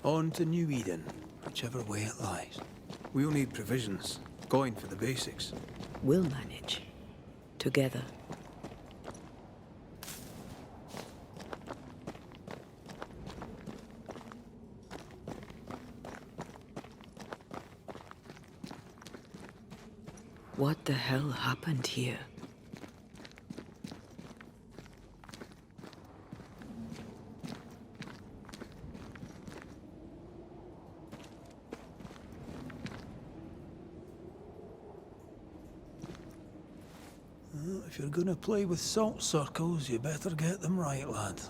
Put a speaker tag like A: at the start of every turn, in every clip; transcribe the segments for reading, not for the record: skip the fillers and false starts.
A: On to New Eden, whichever way it lies. We'll need provisions, going for the basics.
B: We'll manage. Together. What the hell happened here?
A: If you're gonna play with salt circles, you better get them right, lad.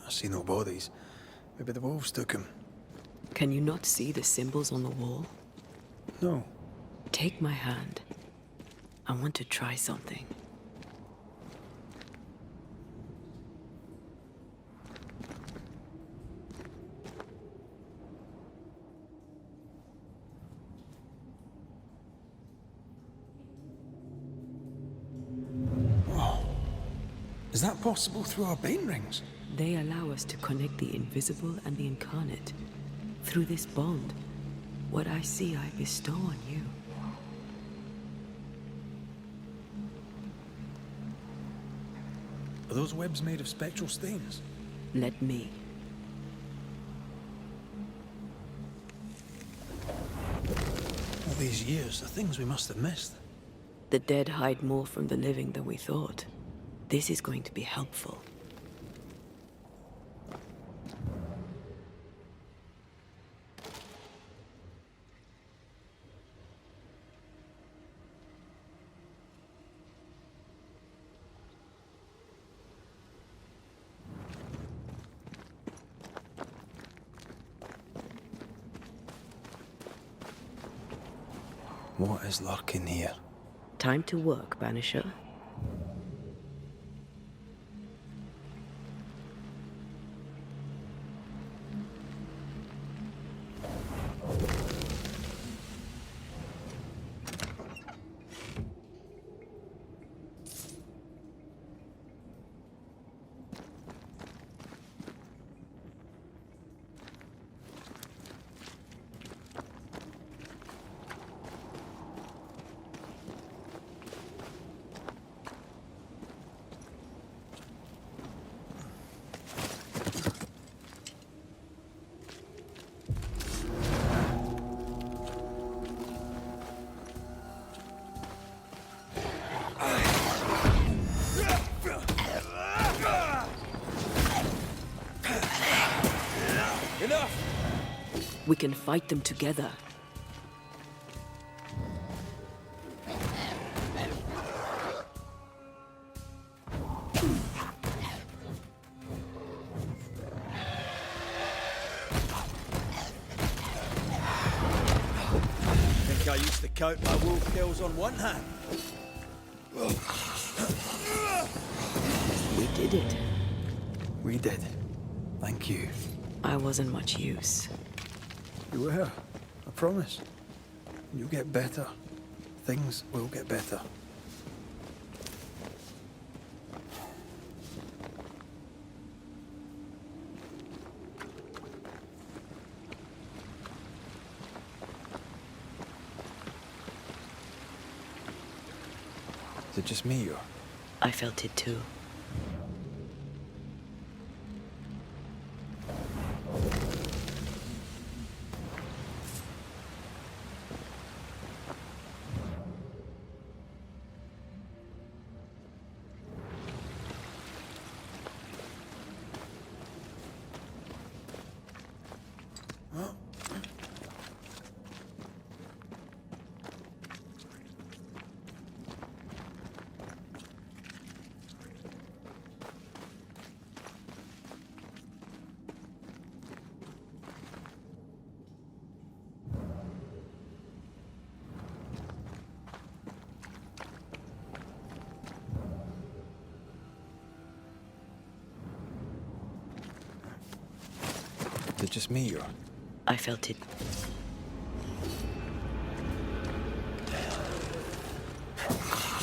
A: I see no bodies. Maybe the wolves took him.
B: Can you not see the symbols on the wall?
A: No.
B: Take my hand. I want to try something.
A: Oh. Is that possible through our bane rings?
B: They allow us to connect the invisible and the incarnate. Through this bond, what I see I bestow on you.
A: Are those webs made of spectral stains?
B: Let me.
A: All these years, the things we must have missed.
B: The dead hide more from the living than we thought. This is going to be helpful.
A: What is lurking here?
B: Time to work, Banisher. We can fight them together.
A: I used to count my wolf kills on one hand.
B: We did it.
A: We did. Thank you.
B: I wasn't much use.
A: You were. I promise. You'll get better. Things will get better. Is it just me, or?
B: I felt it too.
A: it just me, or?
B: I felt it.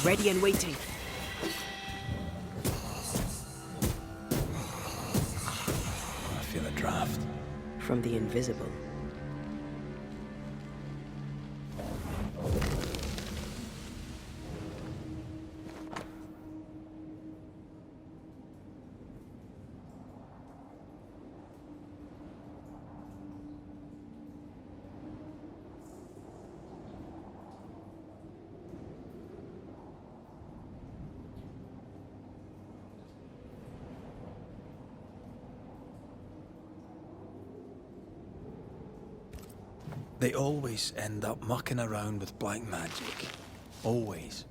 B: Ready and waiting.
A: I feel a draft.
B: From the invisible.
A: They always end up mucking around with black magic. Always.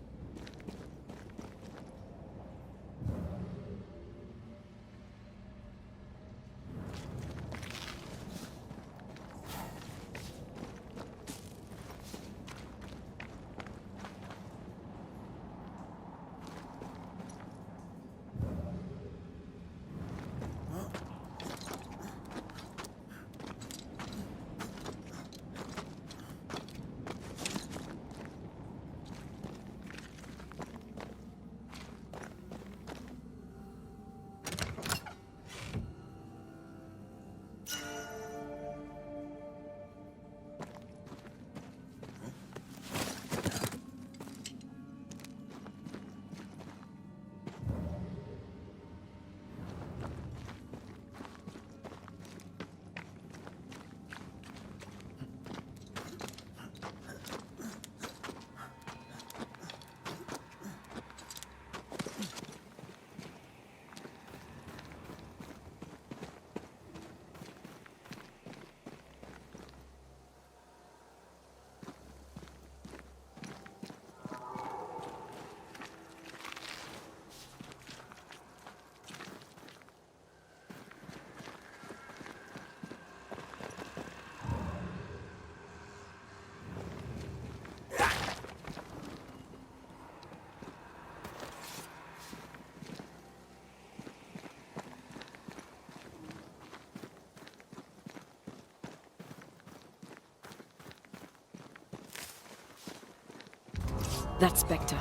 B: That Spectre.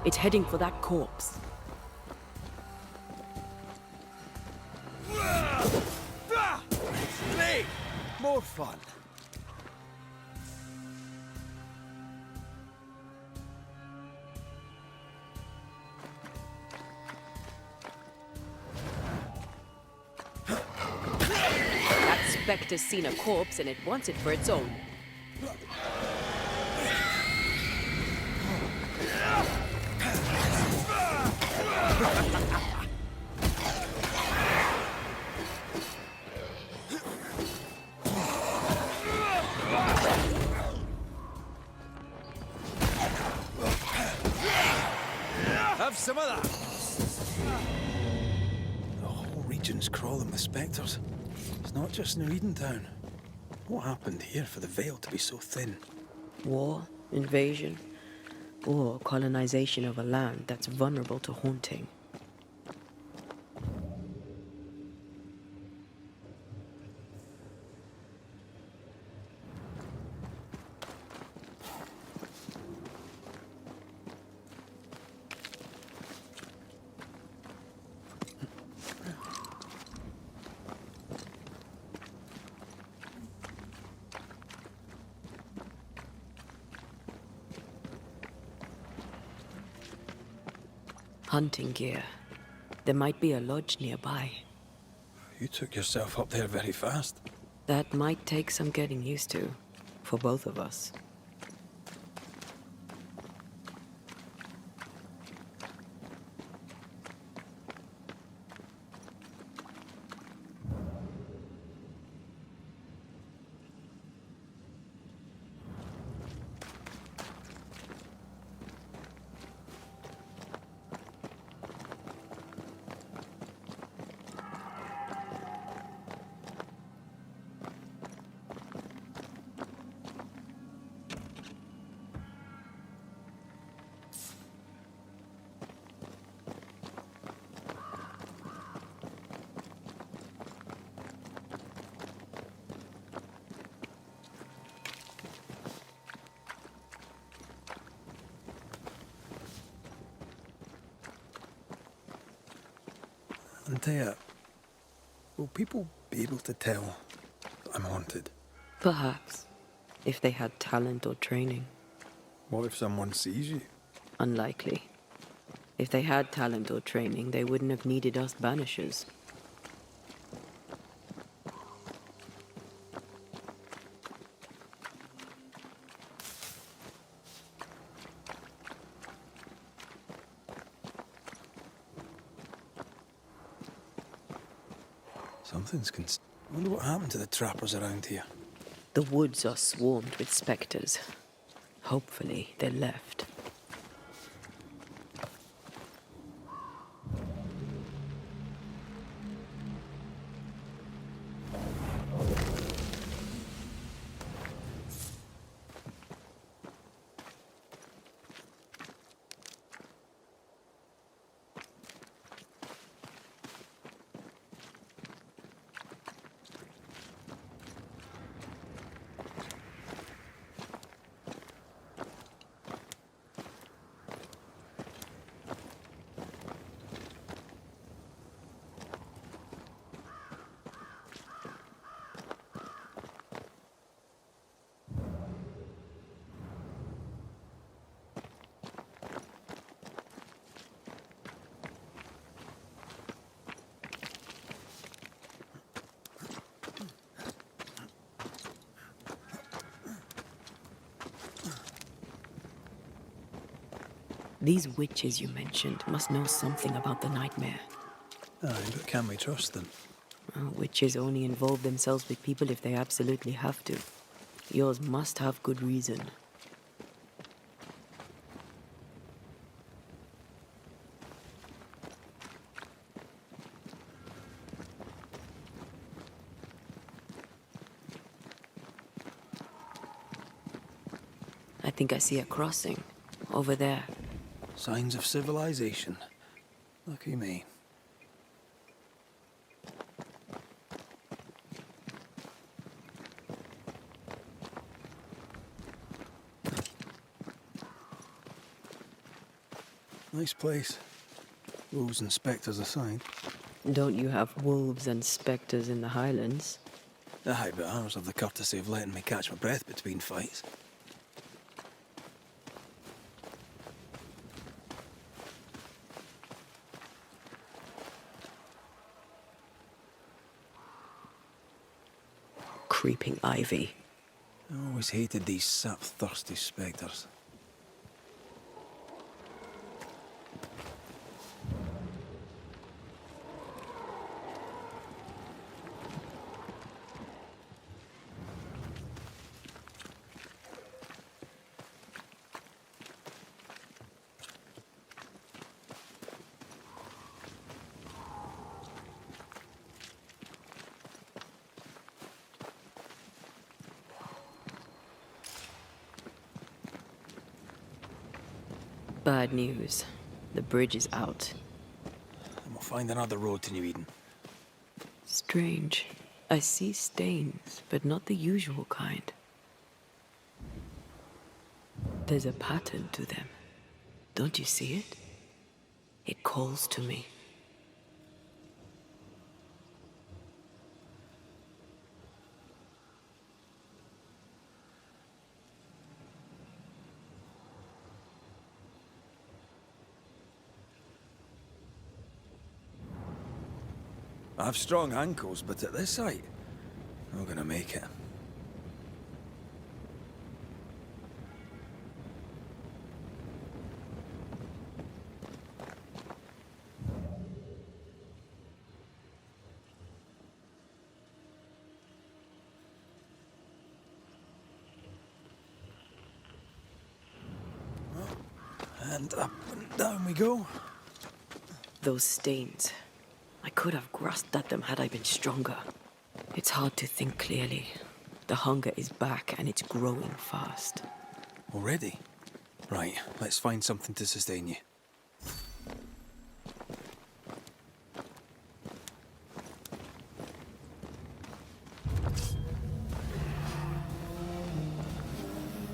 B: It's heading for that corpse.
A: Great! More fun.
B: That Spectre's seen a corpse and it wants it for its own.
A: Have some of that! The whole region's crawling with spectres. It's not just Nweden town. What happened here for the veil to be so thin?
B: War, invasion, or colonization of a land that's vulnerable to haunting. Hunting gear. There might be a lodge nearby.
A: You took yourself up there very fast.
B: That might take some getting used to, for both of us.
A: Antea, will people be able to tell that I'm haunted?
B: Perhaps, if they had talent or training.
A: What if someone sees you?
B: Unlikely. If they had talent or training, they wouldn't have needed us banishers.
A: Something's I wonder what happened to the trappers around here.
B: The woods are swarmed with specters. Hopefully, they left. These witches you mentioned must know something about the nightmare.
A: Aye, but can we trust them?
B: Well, witches only involve themselves with people if they absolutely have to. Yours must have good reason. I think I see a crossing. Over there.
A: Signs of civilization. Lucky me. Nice place. Wolves and spectres aside.
B: Don't you have wolves and spectres in the Highlands?
A: Aye, but ours have the courtesy of letting me catch my breath between fights.
B: Creeping ivy.
A: I always hated these sap-thirsty spectres.
B: Bad news. The bridge is out.
A: And we'll find another road to New Eden.
B: Strange. I see stains, but not the usual kind. There's a pattern to them. Don't you see it? It calls to me.
A: I have strong ankles, but at this height, I'm not gonna make it. And up and down we go.
B: Those stains. I could have grasped at them had I been stronger. It's hard to think clearly. The hunger is back and it's growing fast.
A: Already? Right, let's find something to sustain you.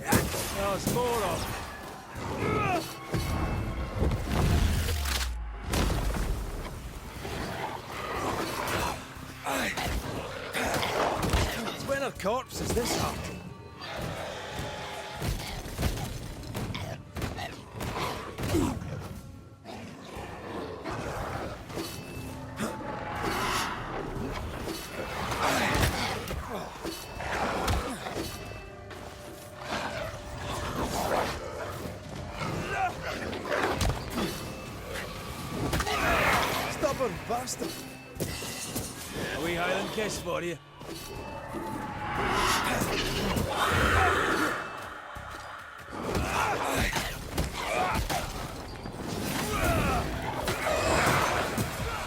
A: There's more of. corpse is this hut? Stubborn bastard. A wee Highland kiss for you.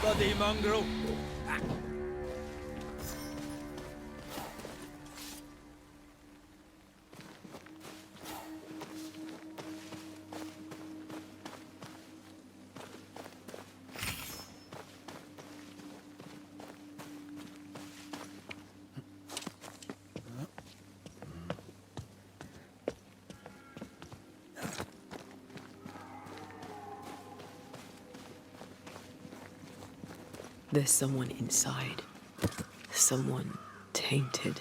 A: Bloody mongrel.
B: There's someone inside. Someone tainted.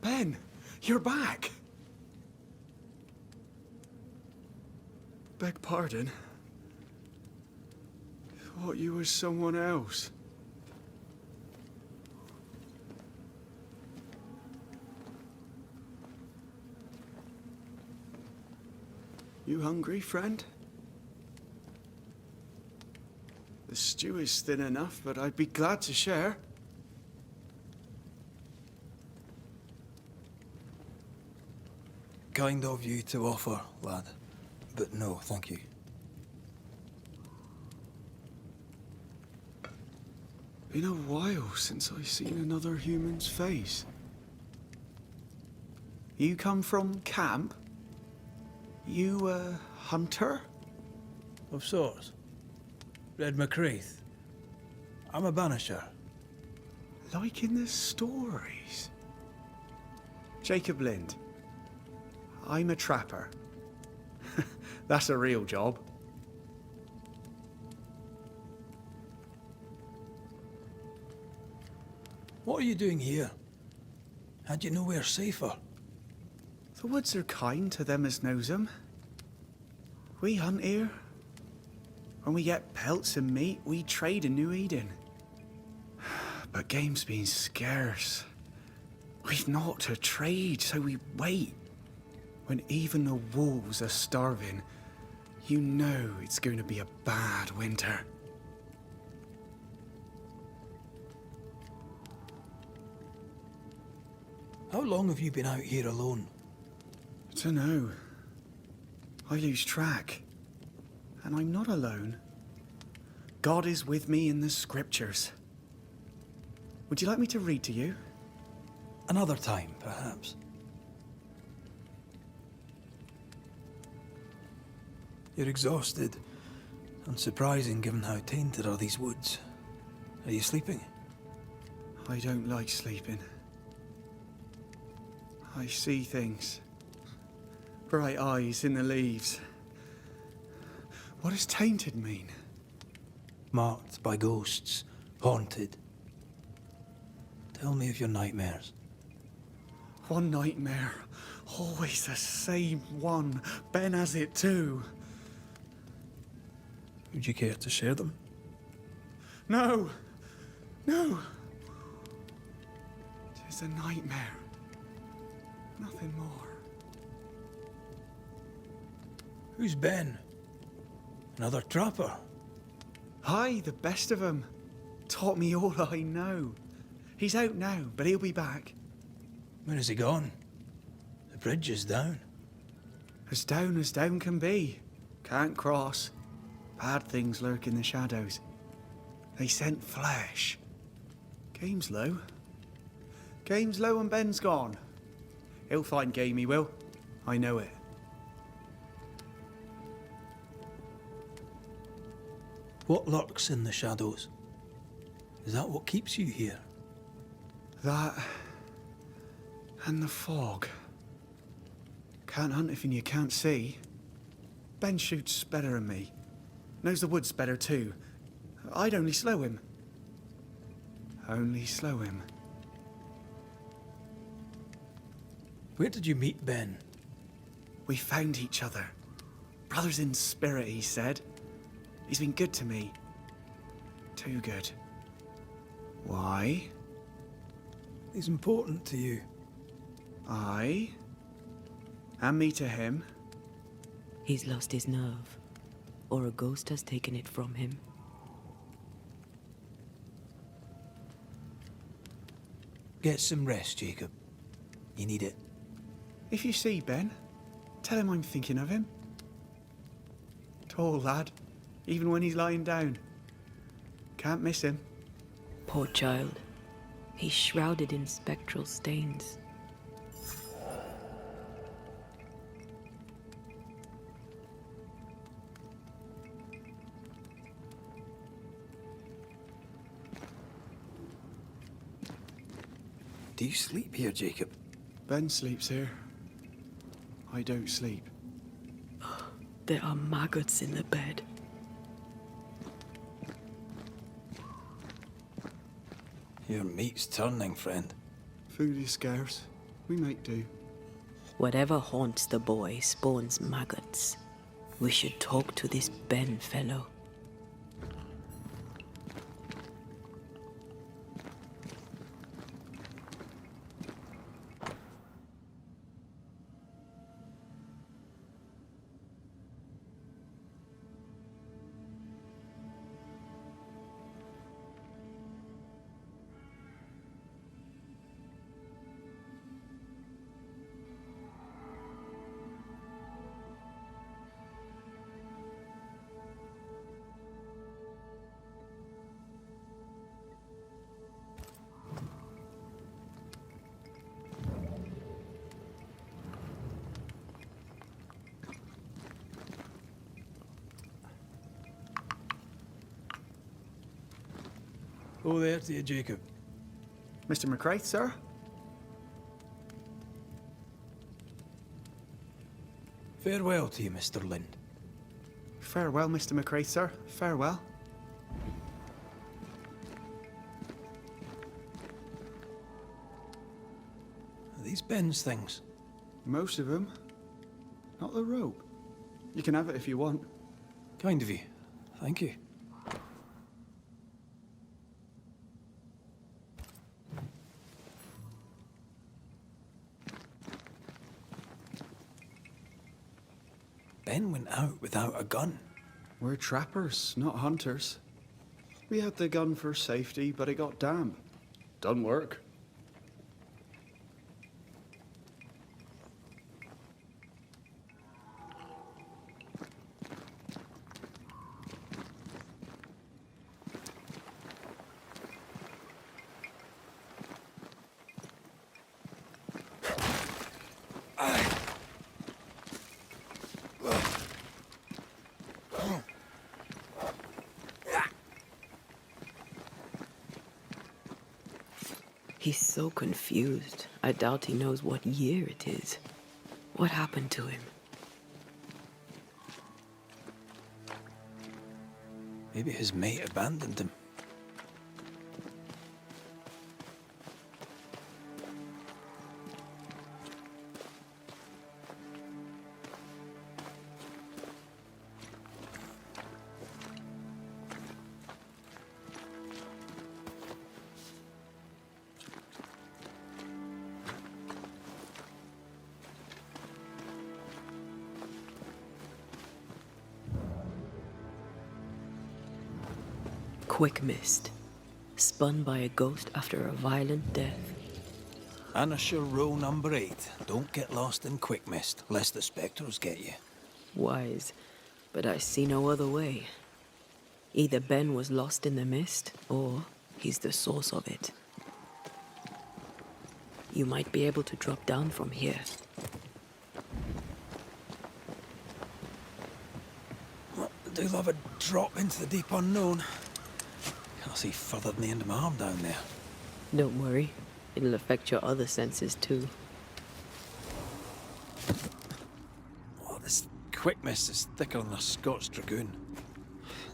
C: Ben, you're back. Beg pardon. Thought you was someone else. You hungry, friend? The stew is thin enough, but I'd be glad to share.
A: Kind of you to offer, lad. But no, thank you.
C: Been a while since I've seen another human's face. You come from camp? You a hunter?
A: Of sorts. Red McCraith. I'm a banisher.
C: Like in the stories. Jacob Lynde. I'm a trapper. That's a real job.
A: What are you doing here? Had you nowhere safer?
C: The woods are kind to them as knows 'em. We hunt here. When we get pelts and meat, we trade in New Eden. But game's been scarce. We've naught to trade, so we wait. When even the wolves are starving, you know it's going to be a bad winter.
A: How long have you been out here alone?
C: Dunno. I lose track. And I'm not alone. God is with me in the scriptures. Would you like me to read to you?
A: Another time, perhaps. You're exhausted. Unsurprising given how tainted are these woods. Are you sleeping?
C: I don't like sleeping. I see things. Bright eyes in the leaves. What does tainted mean?
A: Marked by ghosts. Haunted. Tell me of your nightmares.
C: One nightmare. Always the same one. Ben has it too.
A: Would you care to share them?
C: No! No! Tis a nightmare. Nothing more.
A: Who's Ben? Another trapper?
C: Aye, the best of 'em. Taught me all I know. He's out now, but he'll be back.
A: Where has he gone? The bridge is down.
C: As down can be. Can't cross. Bad things lurk in the shadows. They scent flesh. Game's low. Game's low and Ben's gone. He'll find game, he will. I know it.
A: What lurks in the shadows? Is that what keeps you here?
C: That... and the fog. Can't hunt anything you can't see. Ben shoots better than me. Knows the woods better too. I'd only slow him. Only slow him.
A: Where did you meet Ben?
C: We found each other. Brothers in spirit, he said. He's been good to me. Too good. Why?
A: He's important to you.
C: I? And me to him?
B: He's lost his nerve. Or a ghost has taken it from him.
A: Get some rest, Jacob. You need it.
C: If you see Ben, tell him I'm thinking of him. Tall lad, even when he's lying down. Can't miss him.
B: Poor child. He's shrouded in spectral stains.
A: Do you sleep here, Jacob?
C: Ben sleeps here. I don't sleep.
B: There are maggots in the bed.
A: Your meat's turning, friend.
C: Food is scarce. We make do.
B: Whatever haunts the boy spawns maggots. We should talk to this Ben fellow.
A: Oh, there to you, Jacob.
C: Mr. McCraith, sir?
A: Farewell to you, Mr. Lynde.
C: Farewell, Mr. McCraith, sir. Farewell.
A: Are these Ben's things?
C: Most of them. Not the rope. You can have it if you want.
A: Kind of you. Thank you. Ben went out without a gun.
C: We're trappers, not hunters. We had the gun for safety, but it got damp. Done work.
B: He's so confused. I doubt he knows what year it is. What happened to him?
A: Maybe his mate abandoned him.
B: Quick mist. Spun by a ghost after a violent death.
A: Banisher rule number 8. Don't get lost in quick mist, lest the spectrals get you.
B: Wise, but I see no other way. Either Ben was lost in the mist, or he's the source of it. You might be able to drop down from here.
A: do love a drop into the deep unknown. Can't see further than the end of my arm down there.
B: Don't worry. It'll affect your other senses too.
A: Oh, this quick mist is thicker than a Scots dragoon.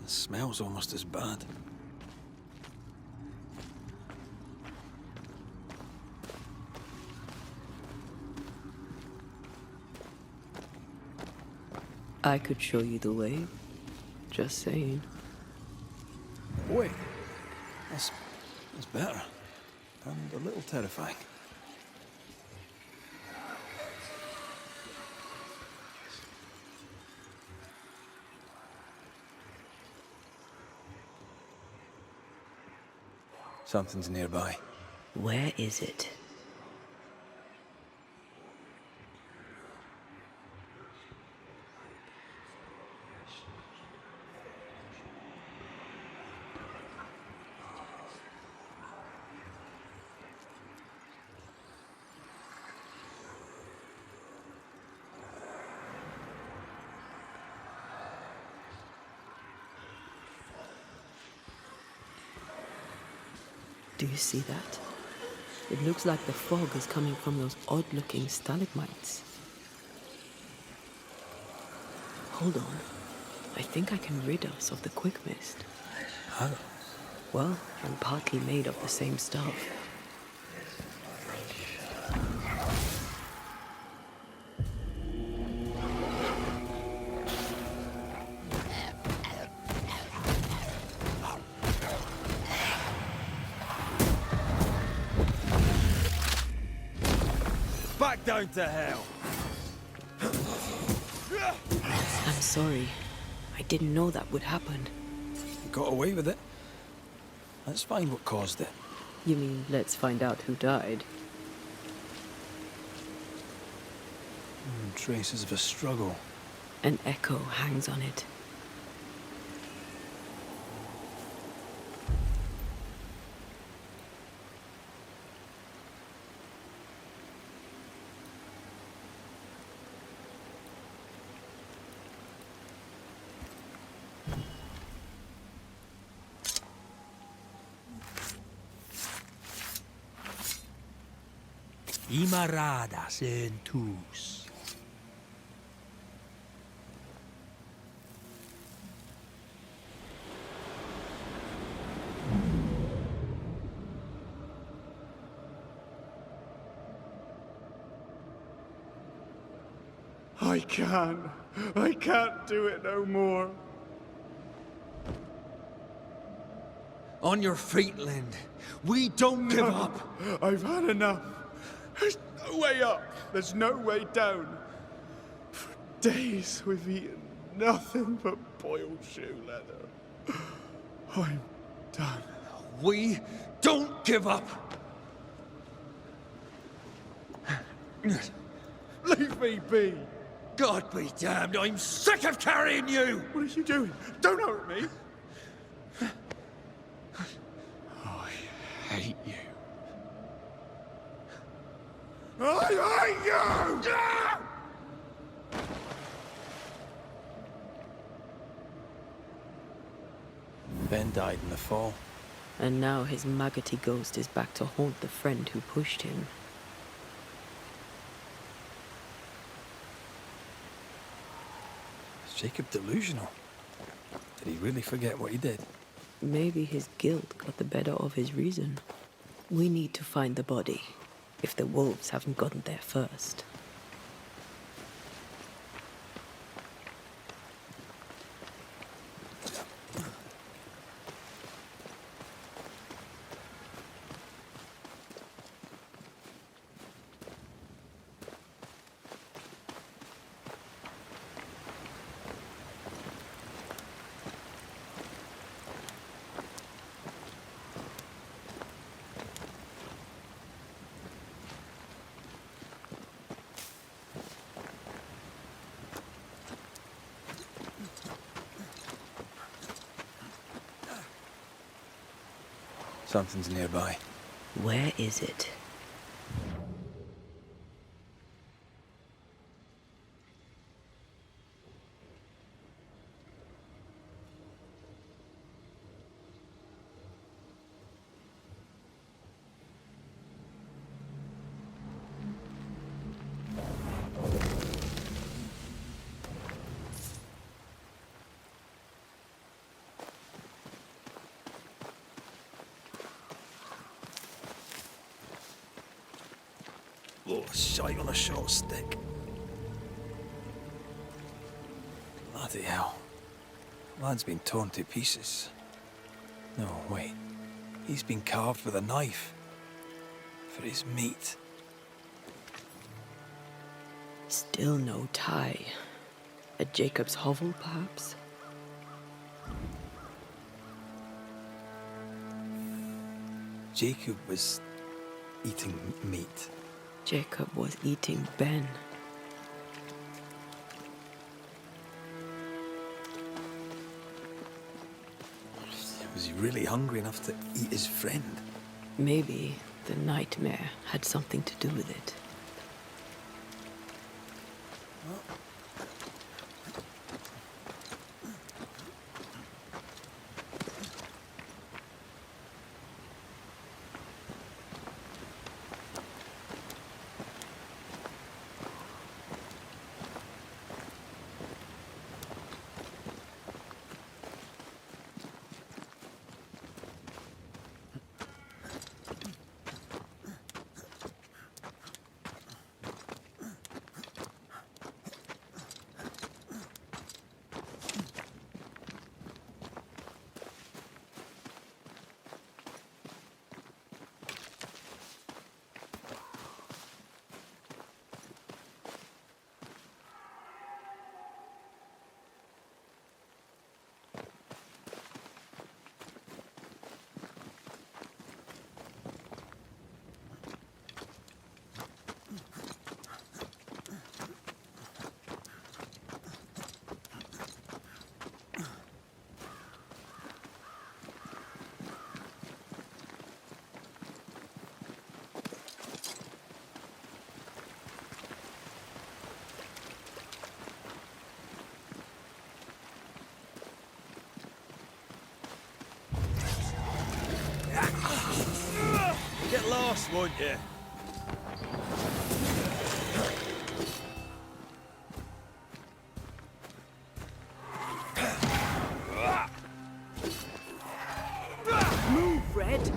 A: The smell's almost as bad.
B: I could show you the way. Just saying.
A: Wait, that's better. And a little terrifying. Something's nearby.
B: Where is it? Do you see that? It looks like the fog is coming from those odd-looking stalagmites. Hold on. I think I can rid us of the quick mist.
A: How?
B: Well, I'm partly made of the same stuff.
A: Back down to hell!
B: I'm sorry. I didn't know that would happen.
A: You got away with it. Let's find what caused it.
B: You mean, let's find out who died?
A: Traces of a struggle.
B: An echo hangs on it.
D: Imaradas en tus.
C: I can't do it no more.
D: On your feet, Lynde. We don't give up.
C: I've had enough. There's no way up. There's no way down. For days we've eaten nothing but boiled shoe leather. I'm done.
D: We don't give up.
C: Leave me be.
D: God be damned, I'm sick of carrying you!
C: What are you doing? Don't hurt me. I hate you. I hate you!
A: Ben died in the fall.
B: And now his maggoty ghost is back to haunt the friend who pushed him.
A: Is Jacob delusional? Did he really forget what he did?
B: Maybe his guilt got the better of his reason. We need to find the body, if the wolves haven't gotten there first.
A: Something's nearby.
B: Where is it?
A: Oh, shite on a short stick. Bloody hell. Lad's been torn to pieces. No, wait. He's been carved with a knife. For his meat.
B: Still no tie. At Jacob's hovel, perhaps?
A: Jacob was eating meat.
B: Jacob was eating Ben.
A: Was he really hungry enough to eat his friend?
B: Maybe the nightmare had something to do with it.
A: Get lost, won't you?
B: Move, Red!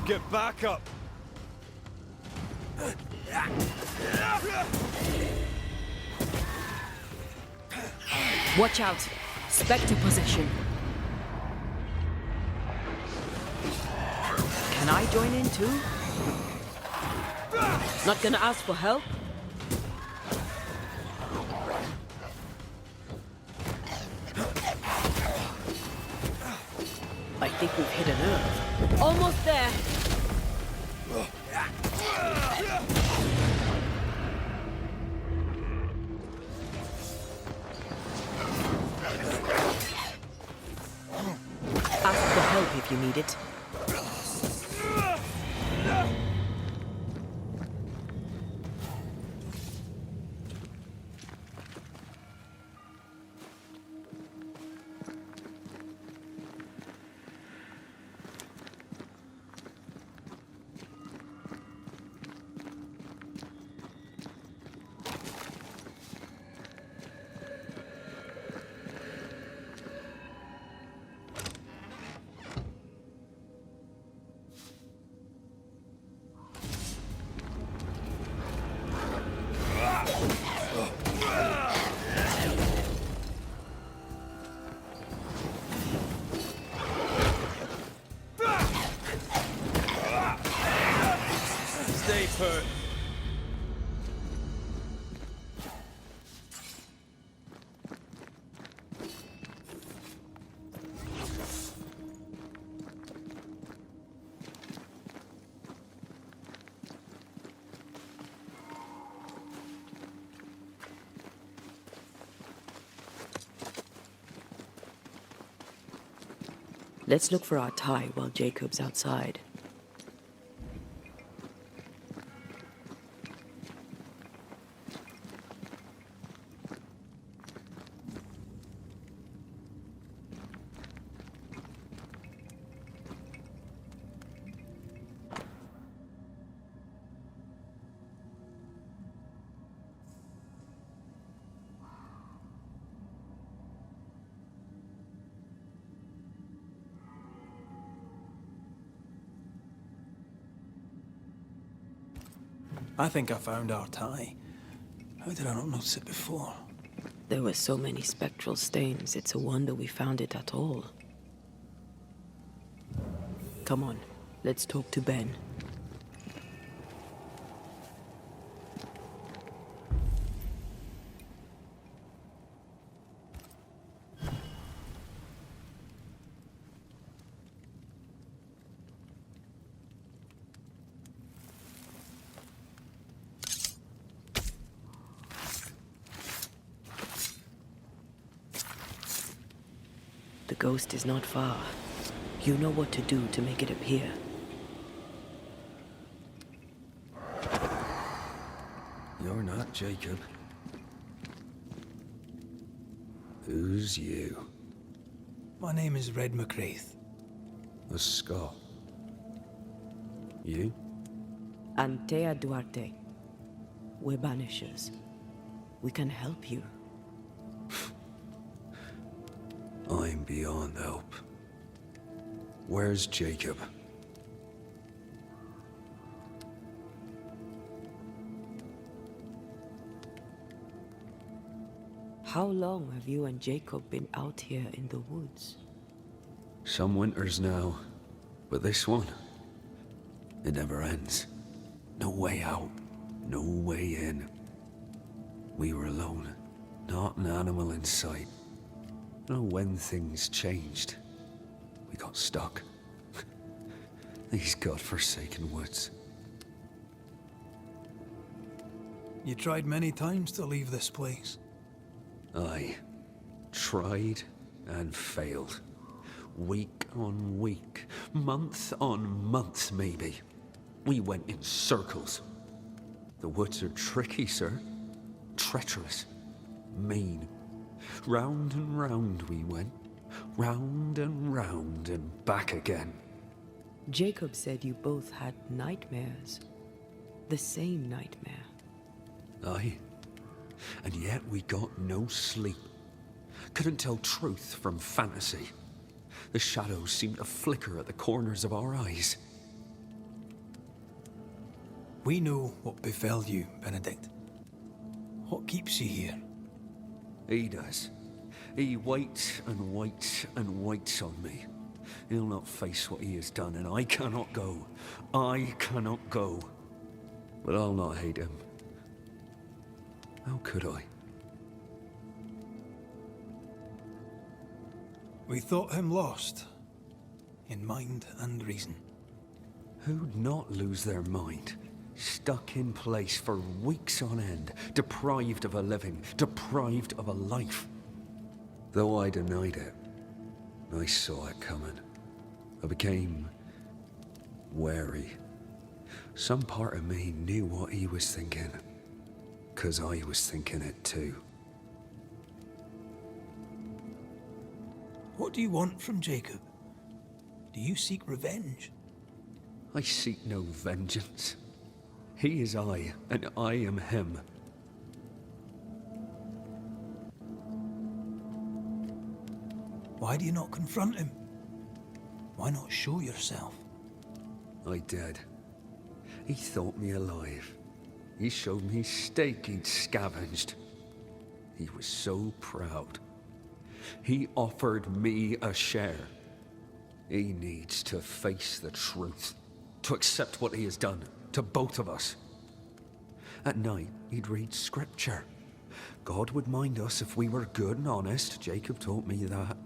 D: Get back up!
B: Watch out! Spectre possession. Can I join in too? Not gonna ask for help? I think we've hit a nerve. Almost there! Ask for help if you need it.
D: Stay put.
B: Let's look for our tie while Jacob's outside.
A: I think I found our tie. How did I not notice it before?
B: There were so many spectral stains, it's a wonder we found it at all. Come on, let's talk to Ben. The ghost is not far. You know what to do to make it appear.
E: You're not Jacob. Who's you?
A: My name is Red McCraith.
E: A Scot. You?
B: Antea Duarte. We're banishers. We can help you.
E: I'm beyond help. Where's Jacob?
B: How long have you and Jacob been out here in the woods?
E: Some winters now, but this one, it never ends. No way out, no way in. We were alone, not an animal in sight. know when things changed. We got stuck. These godforsaken woods.
A: You tried many times to leave this place.
E: I tried and failed. Week on week, month on month maybe. We went in circles. The woods are tricky, sir. Treacherous. Mean. Round and round we went. Round and back again.
B: Jacob said you both had nightmares. The same nightmare.
E: Aye. And yet we got no sleep. Couldn't tell truth from fantasy. The shadows seemed to flicker at the corners of our eyes.
A: We know what befell you, Benedict. What keeps you here?
E: He does. He waits and waits and waits on me. He'll not face what he has done, and I cannot go. I cannot go. But I'll not hate him. How could I?
A: We thought him lost, in mind and reason.
E: Who'd not lose their mind? Stuck in place for weeks on end, deprived of a living, deprived of a life. Though I denied it, I saw it coming. I became wary. Some part of me knew what he was thinking, 'cause I was thinking it too.
A: What do you want from Jacob? Do you seek revenge?
E: I seek no vengeance. He is I, and I am him.
A: Why do you not confront him? Why not show yourself?
E: I did. He thought me alive. He showed me steak he'd scavenged. He was so proud. He offered me a share. He needs to face the truth, to accept what he has done to both of us. At night, he'd read scripture. God would mind us if we were good and honest. Jacob taught me that.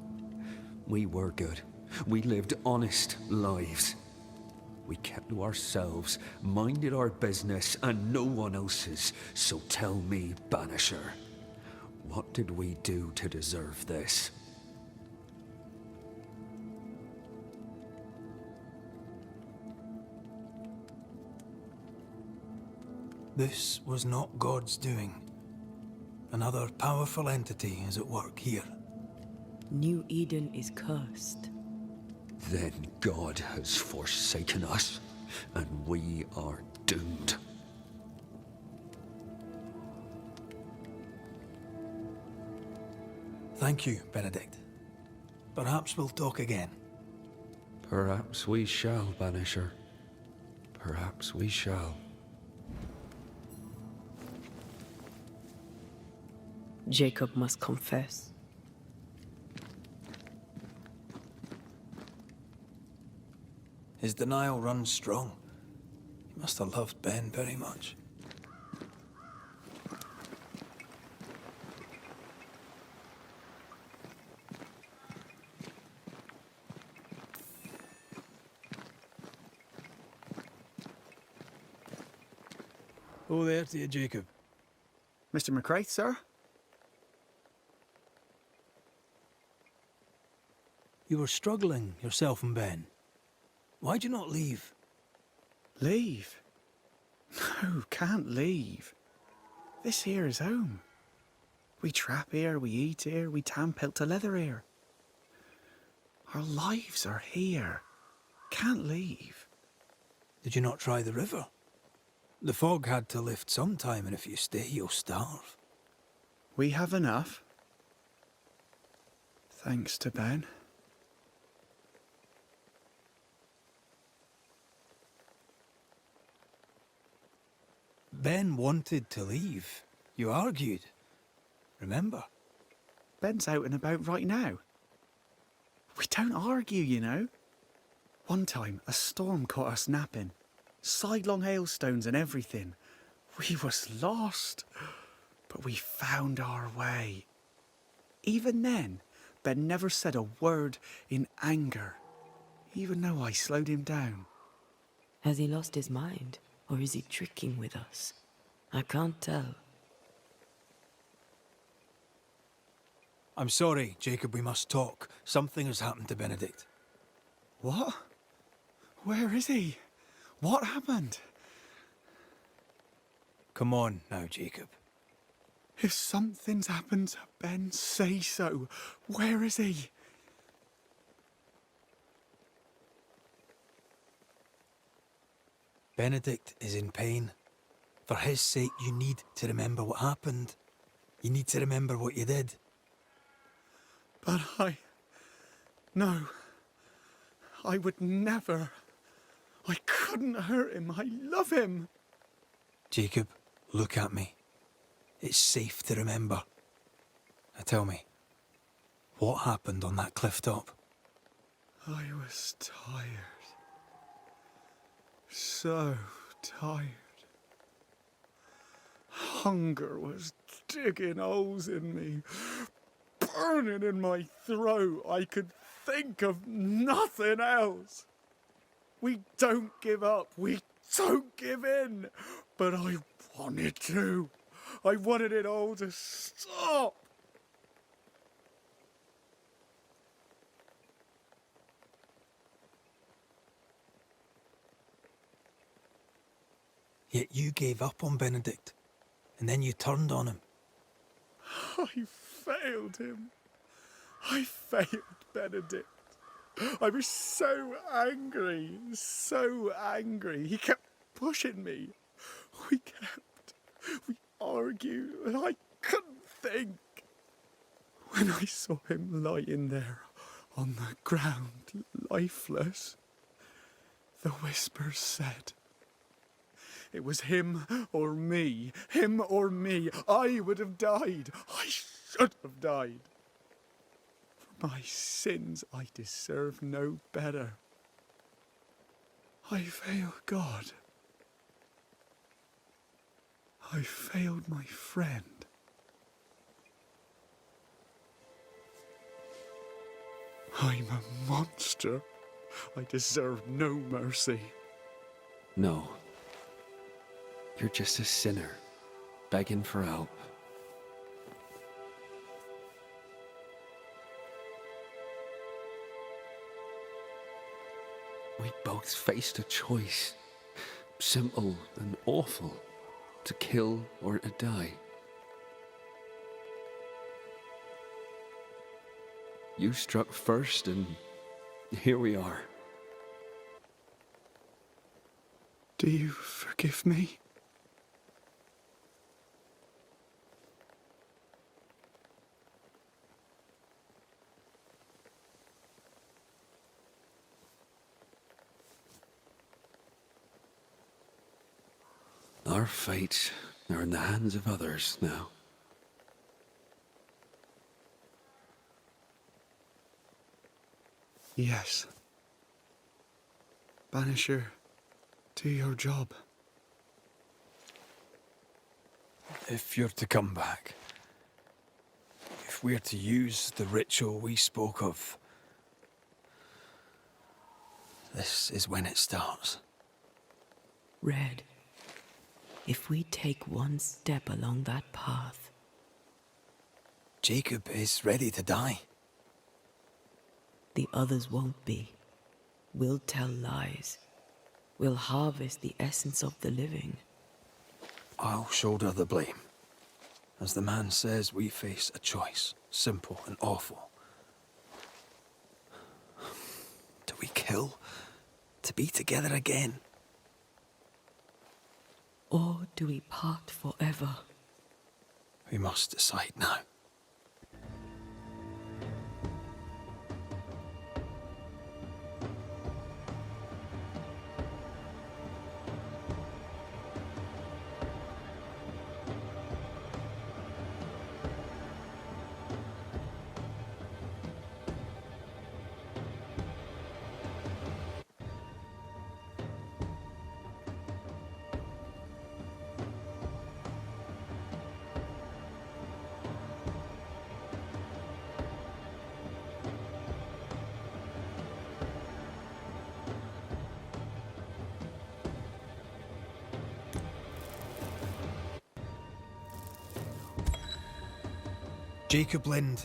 E: We were good. We lived honest lives. We kept to ourselves, minded our business and no one else's. So tell me, Banisher, what did we do to deserve this?
A: This was not God's doing. Another powerful entity is at work here.
B: New Eden is cursed.
E: Then God has forsaken us, and we are doomed.
A: Thank you, Benedict. Perhaps we'll talk again.
E: Perhaps we shall, Banisher. Perhaps we shall.
B: Jacob must confess.
A: His denial runs strong. He must have loved Ben very much. Oh, there to you, Jacob.
C: Mr. McCraith, sir?
A: You were struggling, yourself and Ben. Why'd you not leave?
C: Leave? No, can't leave. This here is home. We trap here, we eat here, we tan pelt to leather here. Our lives are here. Can't leave.
A: Did you not try the river? The fog had to lift sometime, and if you stay, you'll starve.
C: We have enough. Thanks to Ben.
A: Ben wanted to leave. You argued. Remember?
C: Ben's out and about right now. We don't argue, you know. One time, a storm caught us napping. Sidelong hailstones and everything. We was lost. But we found our way. Even then, Ben never said a word in anger, even though I slowed him down.
B: Has he lost his mind? Or is he tricking with us? I can't tell.
A: I'm sorry, Jacob, we must talk. Something has happened to Benedict.
C: What? Where is he? What happened?
A: Come on now, Jacob.
C: If something's happened to Ben, say so. Where is he?
A: Benedict is in pain. For his sake, you need to remember what happened. You need to remember what you did.
C: But No. I would never. I couldn't hurt him. I love him.
A: Jacob, look at me. It's safe to remember. Now tell me, what happened on that cliff top?
C: I was tired. So tired. Hunger was digging holes in me, burning in my throat. I could think of nothing else. We don't give up. We don't give in. But I wanted to. I wanted it all to stop.
A: Yet you gave up on Benedict, and then you turned on him.
C: I failed him. I failed Benedict. I was so angry, so angry. He kept pushing me. We argued, and I couldn't think. When I saw him lying there on the ground, lifeless, the whispers said, it was him or me. Him or me. I would have died. I should have died. For my sins, I deserve no better. I failed God. I failed my friend. I'm a monster. I deserve no mercy.
E: No. You're just a sinner, begging for help. We both faced a choice, simple and awful. to kill or to die. You struck first, and here we are.
C: Do you forgive me?
E: Our fates are in the hands of others now.
C: Yes. Banisher, do your job.
A: If you're to come back, if we're to use the ritual we spoke of, this is when it starts.
B: Red, if we take one step along that path...
A: Jacob is ready to die.
B: The others won't be. We'll tell lies. We'll harvest the essence of the living.
A: I'll shoulder the blame. As the man says, we face a choice, simple and awful. Do we kill to be together again?
B: Or do we part forever?
A: We must decide now. Jacob Lynde,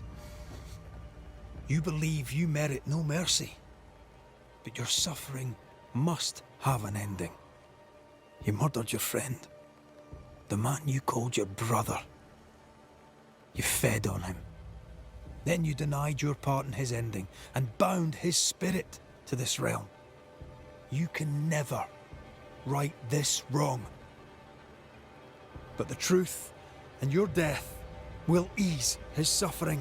A: you believe you merit no mercy, but your suffering must have an ending. You murdered your friend, the man you called your brother. You fed on him. Then you denied your part in his ending and bound his spirit to this realm. You can never right this wrong. But the truth and your death will ease his suffering.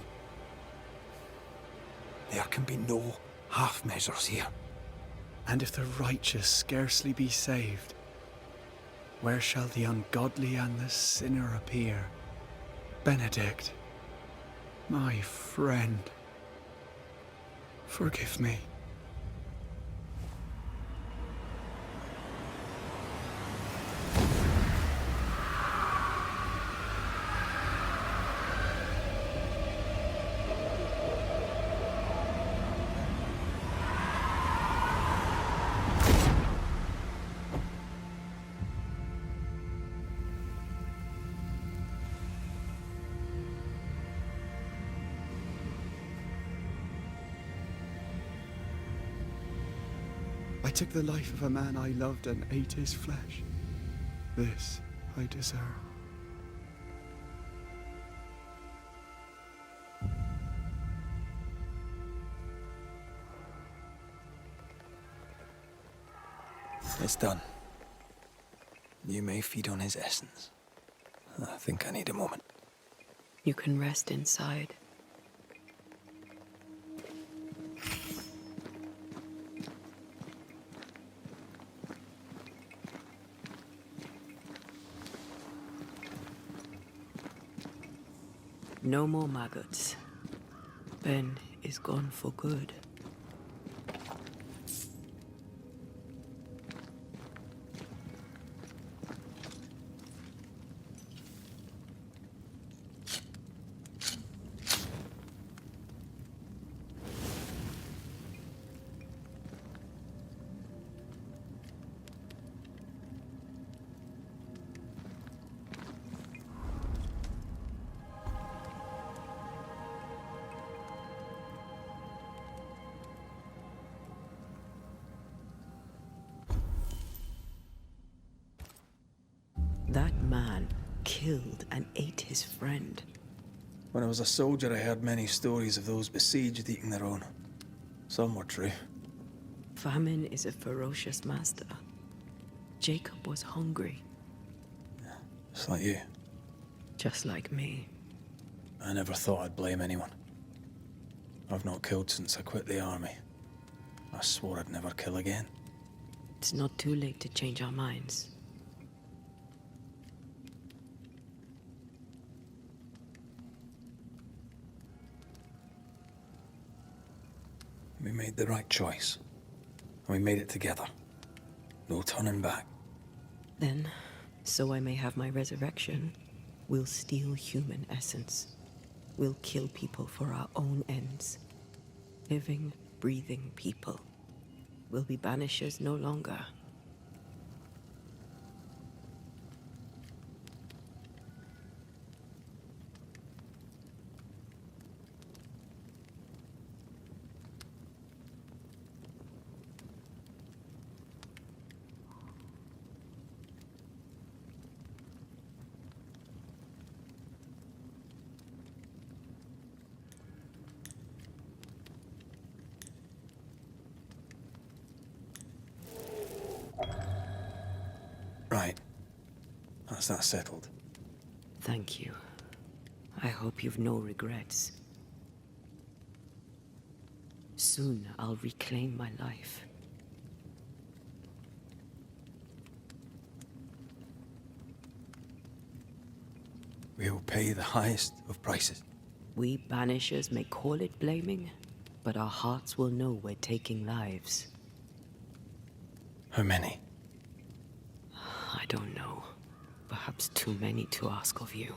A: There can be no half measures here.
C: And if the righteous scarcely be saved, where shall the ungodly and the sinner appear? Benedict, my friend, forgive me. I took the life of a man I loved and ate his flesh. This I deserve.
A: It's done. You may feed on his essence. I think I need a moment.
B: You can rest inside. No more maggots. Ben is gone for good. killed and ate his friend.
A: When I was a soldier, I heard many stories of those besieged eating their own. Some were true.
B: Famine is a ferocious master. Jacob was hungry.
A: Just like you.
B: Just like me.
A: I never thought I'd blame anyone. I've not killed since I quit the army. I swore I'd never kill again.
B: It's not too late to change our minds.
A: We made the right choice. And we made it together. No turning back.
B: Then, so I may have my resurrection, we'll steal human essence. We'll kill people for our own ends. Living, breathing people. We'll be banishers no longer.
A: Right. That's that settled.
B: Thank you. I hope you've no regrets. Soon I'll reclaim my life.
A: We'll pay the highest of prices.
B: We banishers may call it blaming, but our hearts will know we're taking lives.
A: How many?
B: I don't know. Perhaps too many to ask of you.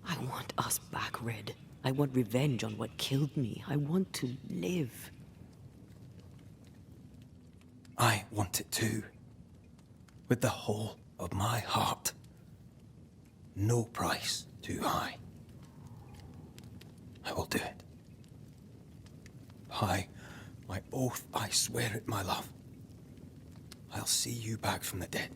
B: I want us back, Red. I want revenge on what killed me. I want to live.
A: I want it too. With the whole of my heart. No price too high. I will do it. By my oath, I swear it, my love. I'll see you back from the dead.